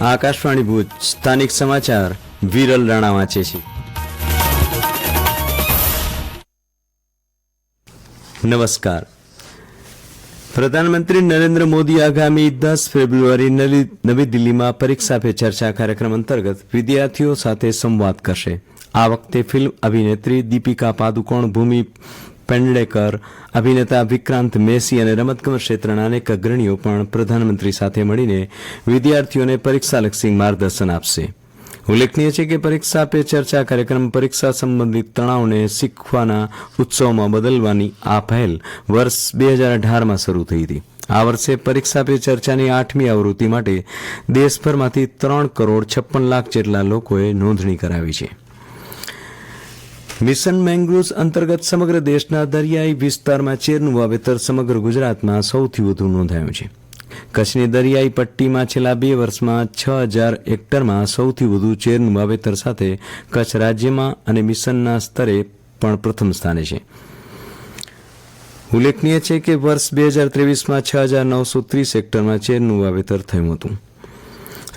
આકાશવાણી ભુજ સ્થાનિક સમાચાર વિરલ રાણા વાંચે છે. નમસ્કાર. પ્રધાનમંત્રી નરેન્દ્ર મોદી આગામી 10 ફેબ્રુઆરી નવી દિલ્હીમાં પરીક્ષા પે ચર્ચા કાર્યક્રમ અંતર્ગત વિદ્યાર્થીઓ સાથે સંવાદ કરશે. આ વખતે ફિલ્મ અભિનેત્રી દીપિકા પાદુકોણ, ભૂમિ પેંડેકર, અભિનેતા વિક્રાંત મેસી અને રમતગમત ક્ષેત્રના અનેક અગ્રણીઓ પણ પ્રધાનમંત્રી સાથે મળીને વિદ્યાર્થીઓને પરીક્ષાલક્ષી માર્ગદર્શન આપશે. ઉલ્લેખનીય છે કે પરીક્ષા પે ચર્ચા કાર્યક્રમ પરીક્ષા સંબંધિત તણાવને શીખવાના ઉત્સવમાં બદલવાની આ પહેલ વર્ષ 2018માં શરૂ થઈ હતી. આ વર્ષે પરીક્ષા પે ચર્ચાની 8મી આવૃત્તિ માટે દેશભરમાંથી 3,56 લાખ જેટલા લોકોએ નોંધણી કરાવી છે. મિશન મેંગ્રુવ્સ અંતર્ગત સમગ્ર દેશના દરિયાઈ વિસ્તારમાં ચેરનું વાવેતર સમગ્ર ગુજરાતમાં સૌથી વધુ નોંધાયું છે. કચ્છની દરિયાઈ પટ્ટીમાં છેલ્લા 2 વર્ષમાં 6,000 હેક્ટરમાં સૌથી વધુ ચેરનું વાવેતર સાથે કચ્છ રાજ્યમાં અને મિશનના સ્તરે પણ પ્રથમ સ્થાને છે. ઉલ્લેખનીય છે કે વર્ષ 2023માં 6,930 હેક્ટરમાં ચેરનું વાવેતર થયું હતું.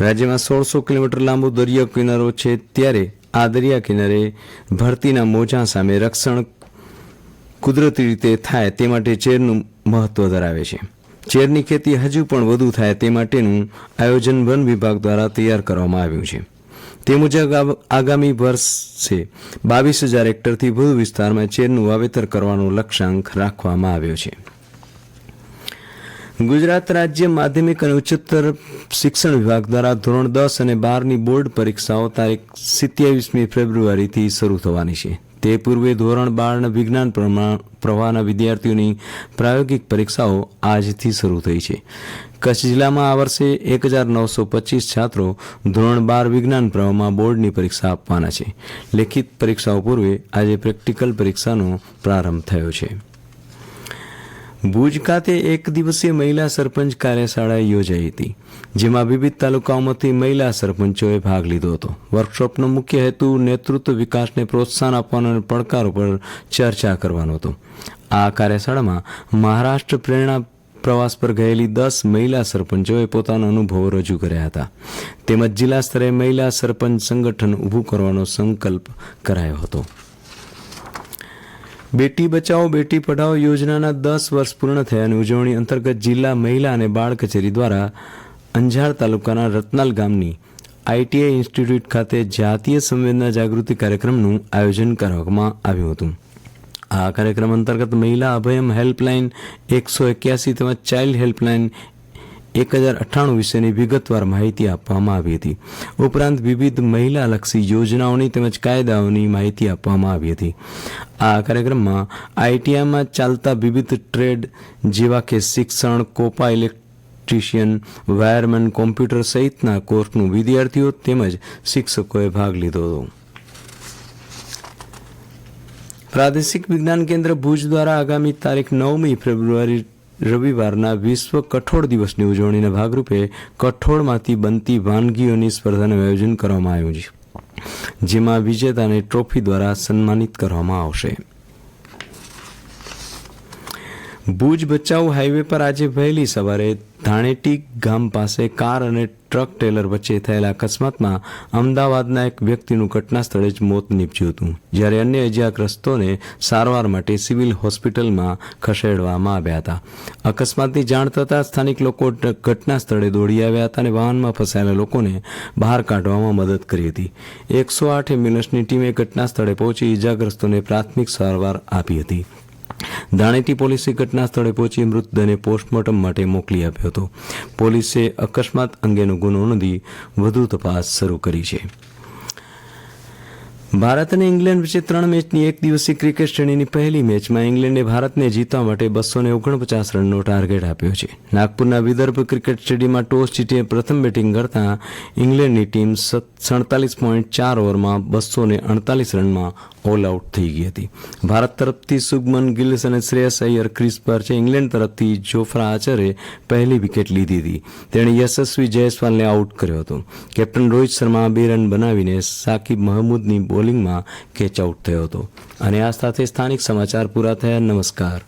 રાજ્યમાં 1,600 કિલોમીટર લાંબો દરિયો કિનારો છે, ત્યારે આ દરિયા કિનારે ભરતીના મોજા સામે રક્ષણ કુદરતી રીતે થાય તે માટે ચેરનું મહત્વ ધરાવે છે. ચેરની ખેતી હજુ પણ વધુ થાય તે માટેનું આયોજન વન વિભાગ દ્વારા તૈયાર કરવામાં આવ્યું છે. તે મુજબ આગામી વર્ષે 22,000 હેક્ટરથી વધુ વિસ્તારમાં ચેરનું વાવેતર કરવાનો લક્ષ્યાંક રાખવામાં આવ્યો છે. ગુજરાત રાજ્ય માધ્યમિક અને ઉચ્ચતર શિક્ષણ વિભાગ દ્વારા ધોરણ 10 અને 12ની બોર્ડ પરીક્ષાઓ તારીખ 27મી ફેબ્રુઆરીથી શરૂ થવાની છે. તે પૂર્વે ધોરણ 12ના વિજ્ઞાન પ્રવાહના વિદ્યાર્થીઓની પ્રાયોગિક પરીક્ષાઓ આજથી શરૂ થઈ છે. કચ્છ જિલ્લામાં આ વર્ષે 1,925 છાત્રો ધોરણ 12 વિજ્ઞાન પ્રવાહમાં બોર્ડની પરીક્ષા આપવાના છે. લેખિત પરીક્ષાઓ પૂર્વે આજે પ્રેક્ટિકલ પરીક્ષાનો પ્રારંભ થયો છે. ભુજ ખાતે 1 દિવસીય મહિલા સરપંચ કાર્યશાળા યોજાઈ હતી, જેમાં વિવિધ તાલુકાઓમાંથી મહિલા સરપંચોએ ભાગ લીધો હતો. વર્કશોપનો મુખ્ય હેતુ નેતૃત્વ વિકાસને પ્રોત્સાહન આપવાનો અને પડકારો પર ચર્ચા કરવાનો હતો. આ કાર્યશાળામાં મહારાષ્ટ્ર પ્રેરણા પ્રવાસ પર ગયેલી 10 મહિલા સરપંચોએ પોતાના અનુભવો રજૂ કર્યા હતા, તેમજ જિલ્લા સ્તરે મહિલા સરપંચ સંગઠન ઊભું કરવાનો સંકલ્પ કરાયો હતો. બેટી બચાવો બેટી પઢાઓ યોજનાના 10 વર્ષ પૂર્ણ થયાની ઉજવણી અંતર્ગત જિલ્લા મહિલા અને બાળ કચેરી દ્વારા અંજાર તાલુકાના રતનાલ ગામની ITI ઇન્સ્ટિટ્યૂટ ખાતે જાતીય સંવેદના જાગૃતિ કાર્યક્રમનું આયોજન કરવામાં આવ્યું હતું. આ કાર્યક્રમ અંતર્ગત મહિલા અભયમ હેલ્પલાઇન 181 તેમજ ચાઇલ્ડ હેલ્પલાઇન 1098 વિશેની વિગતવાર માહિતી આપવામાં આવી હતી. ઉપરાંત વિવિધ મહિલાલક્ષી યોજનાઓની તેમજ કાયદાઓની માહિતી આપવામાં આવી હતી. આ કાર્યક્રમમાં ITIમાં ચાલતા વિવિધ ટ્રેડ જેવા કે શિક્ષણ, કોપા, ઇલેક્ટ્રિશિયન, વાયરમેન, કોમ્પ્યુટર સહિતના કોર્સનું વિદ્યાર્થીઓ તેમજ શિક્ષકોએ ભાગ લીધો હતો. પ્રાદેશિક વિજ્ઞાન કેન્દ્ર ભુજ દ્વારા આગામી તારીખ 9મી ફેબ્રુઆરી રવિવારના વિશ્વ કઠોળ દિવસની ઉજવણીના ભાગરૂપે કઠોળમાંથી બનતી વાનગીઓની સ્પર્ધાનું આયોજન કરવામાં આવ્યું છે, જેમાં વિજેતાને ટ્રોફી દ્વારા સન્માનિત કરવામાં આવશે. ભુજ ભચાઉ હાઈવે પર આજે વહેલી સવારે ધાણેટી ગામ પાસે કાર અને ટ્રક ટ્રેલર વચ્ચે થયેલા અકસ્માતમાં અમદાવાદના એક વ્યક્તિનું ઘટના સ્થળે જ મોત નીપજ્યું હતું, જ્યારે અન્ય ઇજાગ્રસ્તોને સારવાર માટે સિવિલ હોસ્પિટલમાં ખસેડવામાં આવ્યા હતા. અકસ્માતની જાણ થતાં સ્થાનિક લોકો ઘટના સ્થળે દોડી આવ્યા હતા અને વાહનમાં ફસાયેલા લોકોને બહાર કાઢવામાં મદદ કરી હતી. 108 એમ્બ્યુલન્સની ટીમે ઘટના સ્થળે પહોંચી ઇજાગ્રસ્તોને પ્રાથમિક સારવાર આપી હતી. ધાણેટી પોલીસે ઘટના સ્થળે પહોંચી મૃતદેહને પોસ્ટમોર્ટમ માટે મોકલી આપ્યો હતો. પોલીસે અકસ્માત અંગેનો ગુનો નોંધી વધુ તપાસ શરૂ કરી છે. ભારત અને ઇંગ્લેન્ડ વચ્ચે 3 મેચની 1 દિવસીય ક્રિકેટ શ્રેણીની પહેલી મેચમાં ઇંગ્લેન્ડે ભારતને જીતવા માટે 249 રનનો ટાર્ગેટ આપ્યો છે. નાગપુરના વિદર્ભ ક્રિકેટ સ્ટેડિયમમાં ટોસ જીતીને પ્રથમ બેટિંગ કરતા ઇંગ્લેન્ડની ટીમ 47.4 ઓવરમાં 248 રનમાં ઓલ આઉટ થઈ ગઈ હતી. ભારત તરફથી શુભમન ગિલ અને શ્રેયસ અય્યર ક્રીઝ પર છે. ઇંગ્લેન્ડ તરફથી જોફ્રા આર્ચરે પહેલી વિકેટ લીધી હતી. તેણે યશસ્વી જયસ્વાલને આઉટ કર્યો હતો. કેપ્ટન રોહિત શર્મા 2 રન બનાવીને સાકિબ મહમૂદની બોલિંગમાં કેચ આઉટ થયો હતો. અને આ સાથે સ્થાનિક સમાચાર પૂરા થયા. નમસ્કાર.